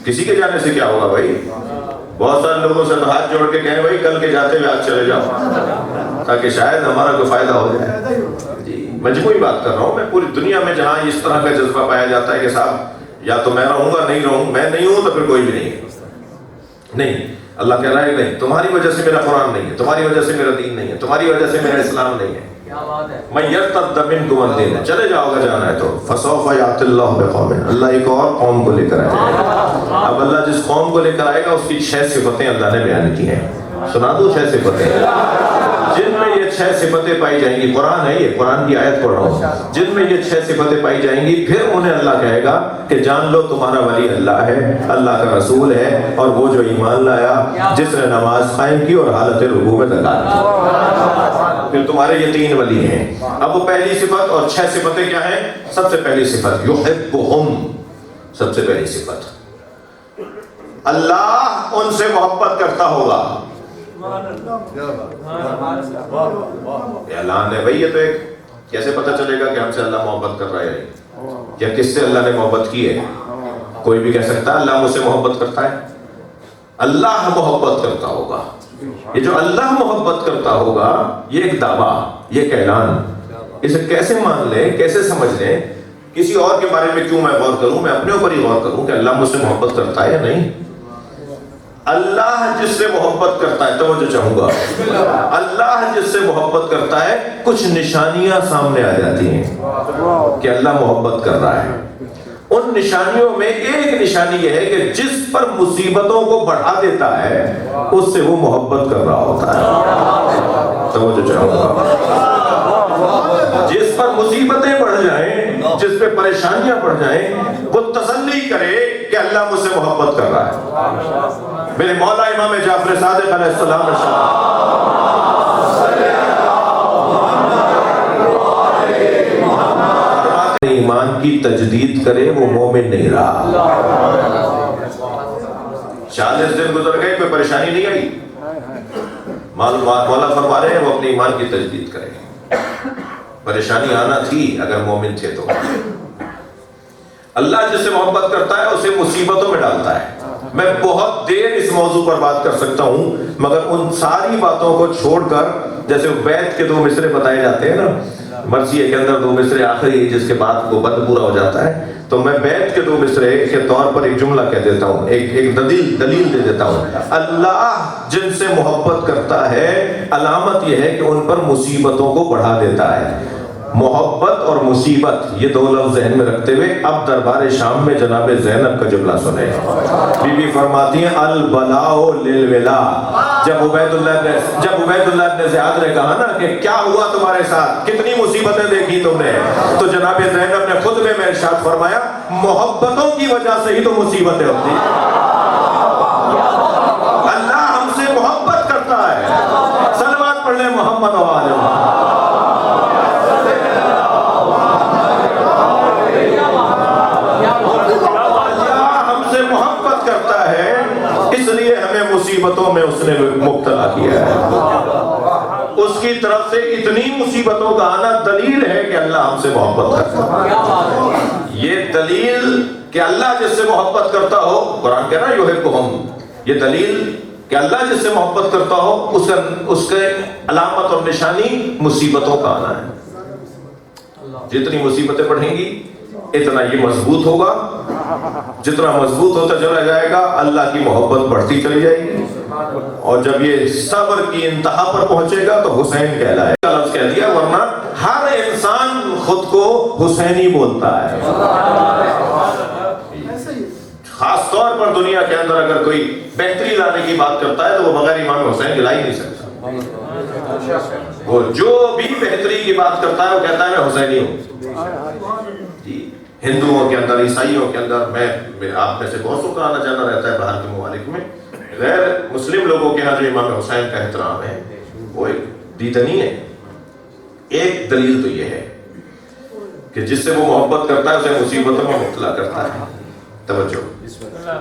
کسی کے جانے سے کیا ہوگا بھائی؟ بہت سارے لوگوں سے تو ہاتھ جوڑ کے کہیں بھائی کل کے جاتے ہوئے آج چلے جاؤ تاکہ شاید ہمارا کوئی فائدہ ہو جائے. جی مجموعی بات کر رہا ہوں میں. پوری دنیا میں جہاں اس طرح کا جذبہ پایا جاتا ہے کہ صاحب یا تو میں رہوں گا نہیں رہوں، میں نہیں ہوں تو پھر کوئی بھی نہیں ہے. نہیں، اللہ کہہ رہا ہے نہیں، تمہاری وجہ سے میرا قرآن نہیں ہے، تمہاری وجہ سے میرا دین نہیں ہے، تمہاری وجہ سے میرا اسلام نہیں ہے. میں یرتد منکم عن دینہ، چلے جاؤ گا جانا ہے تو فسوف یأتی اللہ بقوم، اللہ ایک اور قوم کو لے کر آئے گا. اب اللہ جس قوم کو لے کر آئے گا اس کی 6 صفتیں اللہ نے بیان کی ہیں. سنا دو 6 صفتیں جن میں یہ 6 صفتیں پائی جائیں گی. قرآن ہے، یہ قرآن کی آیت پڑھ رہا ہوں. جن میں یہ 6 صفتیں پائی جائیں گی پھر انہیں اللہ کہے گا کہ جان لو تمہارا ولی اللہ ہے، اللہ کا رسول ہے، اور وہ جو ایمان لایا، جس نے نماز قائم کی اور حالت رکوع میں زکات دی. پھر تمہارے یہ 3 ولی ہیں. اب وہ پہلی صفت اور 6 صفتیں کیا ہیں؟ سب سے پہلی صفت یحبہم، سب سے پہلی صفت اللہ ان سے محبت کرتا ہوگا. اعلان ہے بھائی. یہ تو ایک کیسے پتہ چلے گا کہ ہم سے اللہ محبت کر رہا ہے یا کس سے اللہ نے محبت کی ہے؟ کوئی بھی کہہ سکتا ہے اللہ مجھ سے محبت کرتا ہے. اللہ محبت کرتا ہوگا. یہ جو اللہ محبت کرتا ہوگا یہ ایک دعویٰ، یہ ایک اعلان. اسے کیسے مان لیں، کیسے سمجھ لیں؟ کسی اور کے بارے میں کیوں میں غور کروں؟ میں اپنے اوپر ہی غور کروں کہ اللہ مجھ سے محبت کرتا ہے یا نہیں. اللہ جس سے محبت کرتا ہے، توجہ چاہوں گا، اللہ جس سے محبت کرتا ہے کچھ نشانیاں سامنے آ جاتی ہیں کہ اللہ محبت کر رہا ہے. ان نشانیوں میں ایک نشانی یہ ہے کہ جس پر مصیبتوں کو بڑھا دیتا ہے اس سے وہ محبت کر رہا ہوتا ہے. توجہ چاہوں گا. جس پر مصیبتیں بڑھ جائیں، جس پہ پریشانیاں بڑھ جائیں، وہ تسلی کرے کہ اللہ مجھ سے محبت کر رہا ہے. میرے مولا امام جعفر صادق علیہ السلام ایمان کی تجدید کرے وہ مومن نہیں رہا. 40 دن گزر گئے، کوئی پریشانی نہیں آئی. مولا فرما رہے ہیں وہ اپنے ایمان کی تجدید کرے. پریشانی آنا تھی اگر مومن تھے تو. اللہ جس سے محبت کرتا ہے اسے مصیبتوں میں ڈالتا ہے. میں بہت دیر اس موضوع پر بات کر سکتا ہوں مگر ان ساری باتوں کو چھوڑ کر، جیسے بیت کے 2 مصرے بتائے جاتے ہیں نا، مرثیے کے اندر 2 مصرے آخری جس کے بعد وہ بند پورا ہو جاتا ہے، تو میں بیت کے 2 مصرے کے طور پر ایک جملہ کہہ دیتا ہوں، ایک دلیل دے دیتا ہوں. اللہ جن سے محبت کرتا ہے علامت یہ ہے کہ ان پر مصیبتوں کو بڑھا دیتا ہے. محبت اور مصیبت یہ 2 لفظ ذہن میں رکھتے ہوئے اب دربار شام میں جناب زینب کا جملہ سنیں. بی بی فرماتی ہیں البلاء للولا. جب عبید اللہ ابن زیاد نے کہا نا کہ کیا ہوا تمہارے ساتھ، کتنی مصیبتیں دیکھی تم نے، تو جناب زینب نے خطبے میں ارشاد فرمایا محبتوں کی وجہ سے ہی تو مصیبتیں ہوتی. اللہ ہم سے محبت کرتا ہے. صلوات پڑھ لیں محمد و آل محمد. اس لیے ہمیں مصیبتوں میں اس نے مبتلا کیا ہے. اس کی طرف سے اتنی مصیبتوں کا آنا دلیل ہے کہ اللہ ہم سے محبت کرتا ہے. یہ دلیل کہ اللہ جس سے محبت کرتا ہو، قرآن کہہ رہا ہے یحبہم، یہ دلیل کہ اللہ جس سے محبت کرتا ہو اس کے علامت اور نشانی مصیبتوں کا آنا ہے. جتنی مصیبتیں بڑھیں گی اتنا یہ مضبوط ہوگا. جتنا مضبوط ہوتا چلا جائے گا اللہ کی محبت بڑھتی چلی جائے گی. اور جب یہ صبر کی انتہا پر پہنچے گا تو حسین کہلائے گا. لفظ کہہ دیا، ورنہ ہر انسان خود کو حسینی بولتا ہے. خاص طور پر دنیا کے اندر اگر کوئی بہتری لانے کی بات کرتا ہے تو وہ بغیر امام حسین لا ہی نہیں سکتا. وہ جو بھی بہتری کی بات کرتا ہے وہ کہتا ہے میں حسینی ہوں. ہندوؤں کے اندر، عیسائیوں کے اندر، میں آپ میں سے بہت سو کا آنا جانا رہتا ہے باہر کے ممالک میں، غیر مسلم لوگوں کے ہاں جو امام حسین کا احترام ہے وہ ایک دیدنی ہے. ایک دلیل تو یہ ہے کہ جس سے وہ محبت کرتا ہے اسے مصیبتوں میں مبتلا کرتا ہے. توجہ.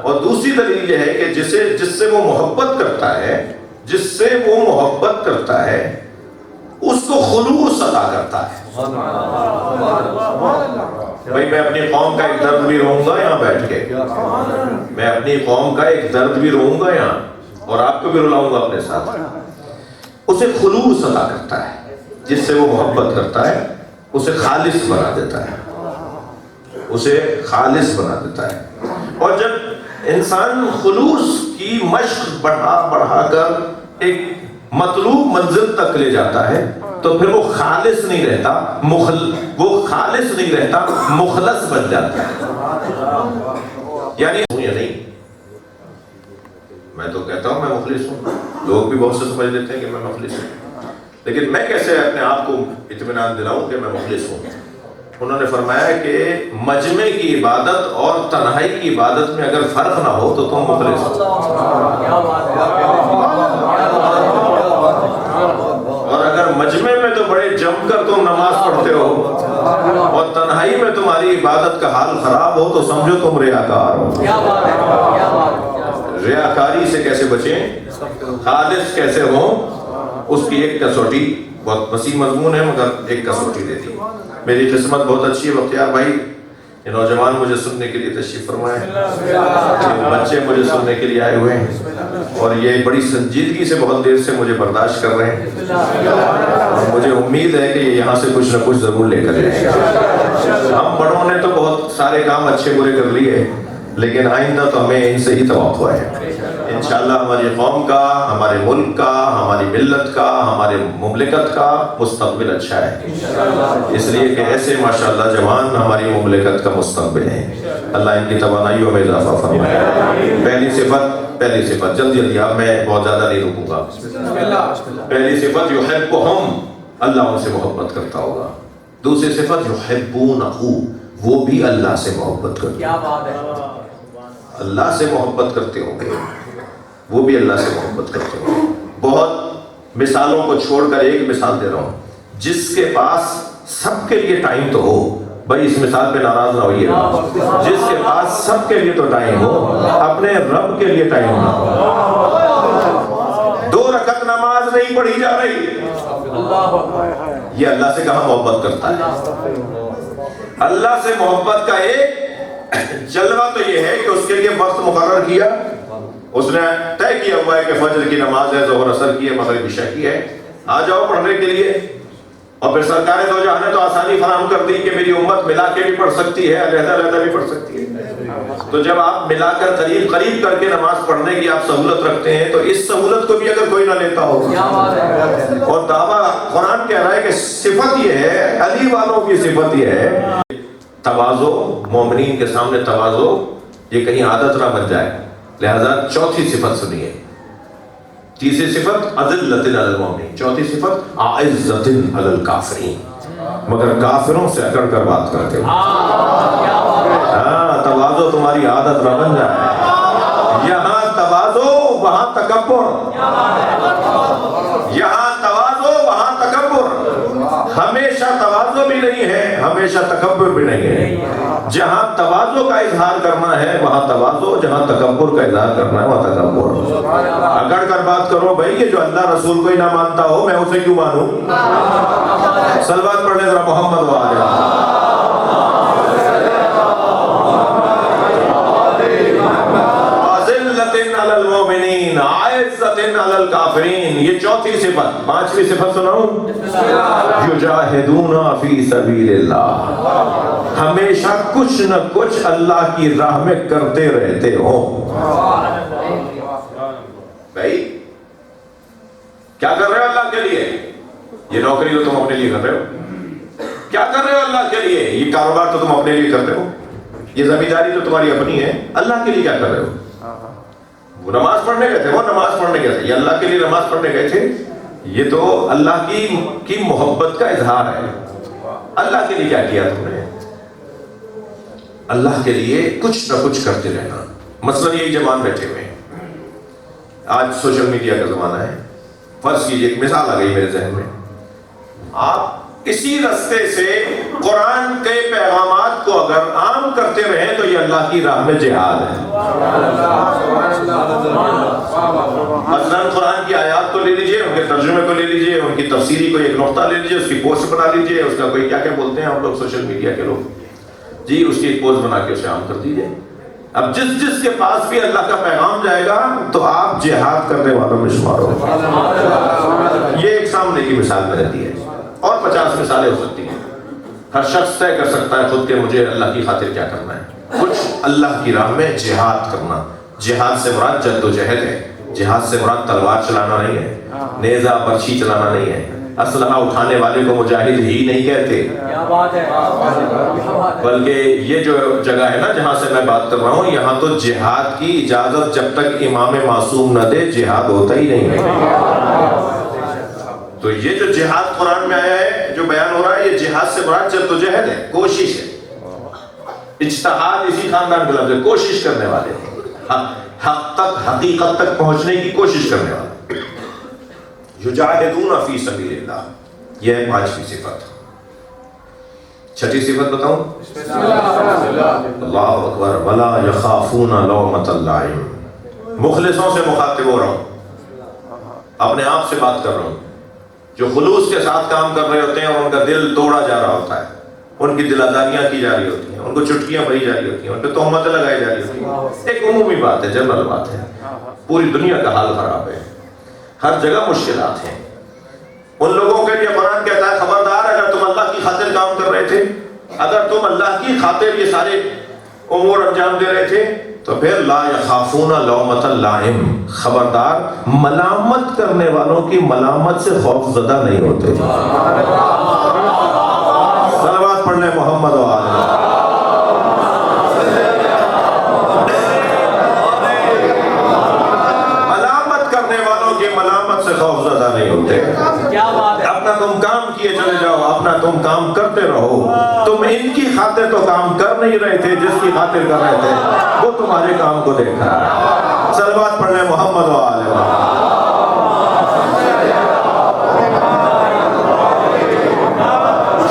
اور دوسری دلیل یہ ہے کہ جس سے وہ محبت کرتا ہے، جس سے وہ محبت کرتا ہے اس کو خلوص عطا کرتا ہے. بھائی میں اپنی قوم کا ایک درد بھی رہوں گا یہاں بیٹھ کے، میں اپنی قوم کا ایک درد بھی رہوں گا یہاں، اور آپ کو بھی رلاؤں گا اپنے ساتھ۔ اسے خلوص عطا کرتا ہے، جس سے وہ محبت کرتا ہے اسے خالص بنا دیتا ہے، اسے خالص بنا دیتا ہے۔ اور جب انسان خلوص کی مشق بڑھا بڑھا کر ایک مطلوب منزل تک لے جاتا ہے تو پھر وہ خالص نہیں رہتا، وہ خالص نہیں رہتا، مخلص بن جاتا ہے۔ یعنی ہوں یا نہیں، میں تو کہتا ہوں میں مخلص ہوں، لوگ بھی بہت سے سمجھ لیتے ہیں کہ میں مخلص ہوں، لیکن میں کیسے اپنے آپ کو اطمینان دلاؤں کہ میں مخلص ہوں؟ انہوں نے فرمایا کہ مجمع کی عبادت اور تنہائی کی عبادت میں اگر فرق نہ ہو تو تم مخلص ہو، اور اگر مجمع میں تو بڑے جم کر تم نماز پڑھتے ہو اور تنہائی میں تمہاری عبادت کا حال خراب ہو تو سمجھو تم ریاکار ہو۔ ریاکاری سے کیسے بچیں، خالص کیسے ہوں، اس کی ایک کسوٹی، بہت وسیع مضمون ہے مگر ایک کسوٹی دیتی۔ میری قسمت بہت اچھی ہے بختیار بھائی، یہ نوجوان مجھے سننے کے لیے تشریف فرمائے، یہ بچے مجھے سننے کے لیے آئے ہوئے ہیں، اور یہ بڑی سنجیدگی سے بہت دیر سے مجھے برداشت کر رہے ہیں، اور مجھے امید ہے کہ یہ یہاں سے کچھ نہ کچھ ضرور لے کر جائیں گے۔ ہم بڑوں نے تو بہت سارے کام اچھے برے کر لیے، لیکن آئندہ تو ہمیں ان سے ہی توقع ہے۔ انشاءاللہ ہماری قوم کا، ہمارے ملک کا، ہماری ملت کا، ہمارے مملکت کا مستقبل اچھا ہے، اس لیے کہ ایسے ماشاءاللہ جوان ہماری مملکت کا مستقبل ہیں۔ اللہ ان کی توانائیوں میں اضافہ فرمائے۔ پہلی صفت جلدی اب میں بہت زیادہ نہیں رکوں گا۔ پہلی صفت یحبہم، اللہ ان سے محبت کرتا ہوگا۔ دوسری صفت یحبونہ، وہ بھی اللہ سے محبت کرتے ہیں، اللہ سے محبت کرتے ہوں گے، وہ بھی اللہ سے محبت کرتے ہوں گے۔ بہت مثالوں کو چھوڑ کر ایک مثال دے رہا ہوں، جس کے پاس سب کے لیے ٹائم تو ہو، بھائی اس مثال پہ ناراض نہ ہوئیے، جس کے پاس سب کے لیے تو ٹائم ہو، اپنے رب کے لیے ٹائم نہ ہو۔ 2 رکعت نماز نہیں پڑھی جا رہی، یہ اللہ سے کہاں محبت کرتا ہے؟ اللہ سے محبت کا ایک جلوہ تو یہ ہے کہ اس کے لیے وقت مقرر کیا، اس نے طے کیا ہوا ہے کہ فجر کی نماز ہے، ظہر اثر کی ہے، مغرب عشاء کی ہے، آ جاؤ پڑھنے کے لیے۔ اور پھر سرکار دو جہاں نے تو آسانی فراہم کر دی کہ میری امت ملا کے بھی پڑھ سکتی ہے، علیحدہ علیحدہ بھی پڑھ سکتی ہے۔ تو جب آپ ملا کر قریب کر کے نماز پڑھنے کی آپ سہولت رکھتے ہیں تو اس سہولت کو بھی اگر کوئی نہ لیتا ہو، اور دعویٰ قرآن کہہ رہا ہے کہ صفت یہ ہے، علی والوں کی صفت یہ ہے تواضع، مومنین کے سامنے تواضع، یہ کہیں عادت نہ بن جائے، لہذا چوتھی صفت سنیے۔ تیسری صفت اذلۃ علی المؤمنین، چوتھی صفت اعزۃ علی الکافرین، مگر کافروں سے اکڑ کر بات کرتے ہو۔ ہاں، تواضع تمہاری عادت نہ بن جائے، یہاں تواضع وہاں تکبر، یہاں تواضع وہاں تکبر، ہمیشہ تواضع بھی نہیں ہے، ہمیشہ تکبر بھی نہیں ہے۔ جہاں تواضع کا اظہار کرنا ہے وہاں تواضع، جہاں تکبر کا اظہار کرنا ہے وہاں تکبر۔ اکڑ کر بات کرو، بھائی یہ جو اللہ رسول کو ہی نہ مانتا ہو میں اسے کیوں مانوں؟ صلوات پڑھنے ذرا محمد وآلہ۔ المؤمنین عزت علی الکافرین، یہ چوتھی صفت۔ پانچویں صفت سناؤں؟ یجاہدون فی سبیل اللہ، ہمیشہ کچھ نہ کچھ اللہ کی راہ میں کرتے رہتے ہو۔ بھائی کیا کر رہے ہو اللہ کے لیے؟ یہ نوکری تو تم اپنے لیے کر رہے ہو۔ کیا کر رہے ہو اللہ کے لیے؟ یہ کاروبار تو تم اپنے لیے کرتے ہو، یہ زمینداری تو تمہاری اپنی ہے۔ اللہ کے لیے کیا کر رہے ہو؟ وہ نماز پڑھنے گئے تھے، وہ نماز پڑھنے گئے تھے، یہ اللہ کے لیے نماز پڑھنے گئے تھے، یہ تو اللہ کی محبت کا اظہار ہے۔ اللہ کے لیے کیا کیا تم نے؟ اللہ کے لیے کچھ نہ کچھ کرتے رہنا۔ مثلا یہی جوان بیٹھے ہوئے ہیں، آج سوشل میڈیا کا زمانہ ہے، فرض کیجیے ایک مثال آ گئی میرے ذہن میں، آپ اسی رستے سے قرآن کے پیغامات کو اگر عام کرتے رہیں تو یہ اللہ کی راہ میں جہاد ہے۔ مثلاً قرآن کی آیات کو لے لیجئے، ان کے ترجمے کو لے لیجئے، ان کی تفسیری کو ایک نقطہ لے لیجئے، اس کی پوسٹ بنا لیجئے، اس کا کوئی کیا کیا بولتے ہیں ہم لوگ سوشل میڈیا کے لوگ، جی اس کی ایک پوز بنا کے اسے عام کر دیجئے. اب جس کے پاس بھی اللہ کا پیغام جائے گا تو آپ جہاد کرنے والوں میں شمار ہو. یہ ایک سامنے کی مثال میں رہتی ہے اور 50 مثالیں ہو سکتی ہیں. ہر شخص طے کر سکتا ہے خود کہ مجھے اللہ کی خاطر کیا کرنا ہے. کچھ اللہ کی راہ میں جہاد کرنا. جہاد سے مراد جد و جہد ہے. جہاد سے مراد تلوار چلانا نہیں ہے, نیزہ برچھی چلانا نہیں ہے. اسلحہ اٹھانے والے کو مجاہد ہی نہیں کہتے, بلکہ یہ جو جگہ ہے نا جہاں سے میں بات کر رہا ہوں, یہاں تو جہاد کی اجازت جب تک امام معصوم نہ دے جہاد ہوتا ہی نہیں ہے. تو یہ جو جہاد قرآن میں آیا ہے جو بیان ہو رہا ہے, یہ جہاد سے مراد جد و جہد ہے, کوشش ہے. اجتہاد اسی خاندان کا لفظ ہے, کوشش کرنے والے, حق تک حقیقت تک پہنچنے کی کوشش کرنے والے. یجاہدون فی سبیل اللہ, یہ ہے 5ویں صفت. 6ٹھی صفت بتاؤں, اللہ اکبر, ولا یخافون لومۃ لائم. مخلصوں سے مخاطب ہو رہا ہوں, اپنے آپ سے بات کر رہا ہوں, جو خلوص کے ساتھ کام کر رہے ہوتے ہیں اور ان کا دل توڑا جا رہا ہوتا ہے, ان کی دل آزاریاں کی جا رہی ہوتی ہیں, ان کو چٹکیاں بھری جا رہی ہوتی ہیں, ان پہ تہمتیں لگائی جا رہی ہوتی ہیں. ایک عمومی بات ہے, جنرل بات ہے. پوری دنیا کا حال خراب ہے, ہر جگہ مشکلات ہیں. ان لوگوں کے لیے قرآن کہتا ہے خبردار, اگر تم اللہ کی خاطر کام کر رہے تھے, اگر تم اللہ کی خاطر یہ سارے امور انجام دے رہے تھے, تو پھر لا یخافون لومۃ لائم, خبردار ملامت کرنے والوں کی ملامت سے خوف زدہ نہیں ہوتے. صلوات پڑھ لیں محمد و آلہ. ملامت کرنے والوں کی ملامت سے خوف زدہ نہیں ہوتے. اپنا تم کام کیے چلے جاؤ, اپنا تم کام کرتے رہو. تم ان کی خاطر تو کام کر نہیں رہے تھے, جس کی خاطر کر رہے تھے وہ تمہارے کام کو دیکھ رہا ہے. صلوات پڑھ لیں محمد و آلہ.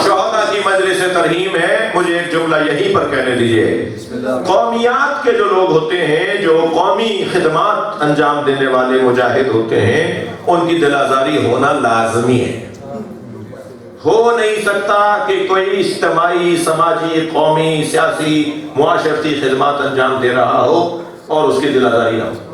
شہداء کی مجلس ترحیم ہے, مجھے ایک جملہ یہیں پر کہنے دیجئے. قومیات کے جو لوگ ہوتے ہیں, جو قومی خدمات انجام دینے والے مجاہد ہوتے ہیں, ان کی دل آزاری ہونا لازمی ہے. ہو نہیں سکتا کہ کوئی اجتماعی, سماجی, قومی, سیاسی, معاشرتی خدمات انجام دے رہا ہو اور اس کی دل آزاری نہ ہو.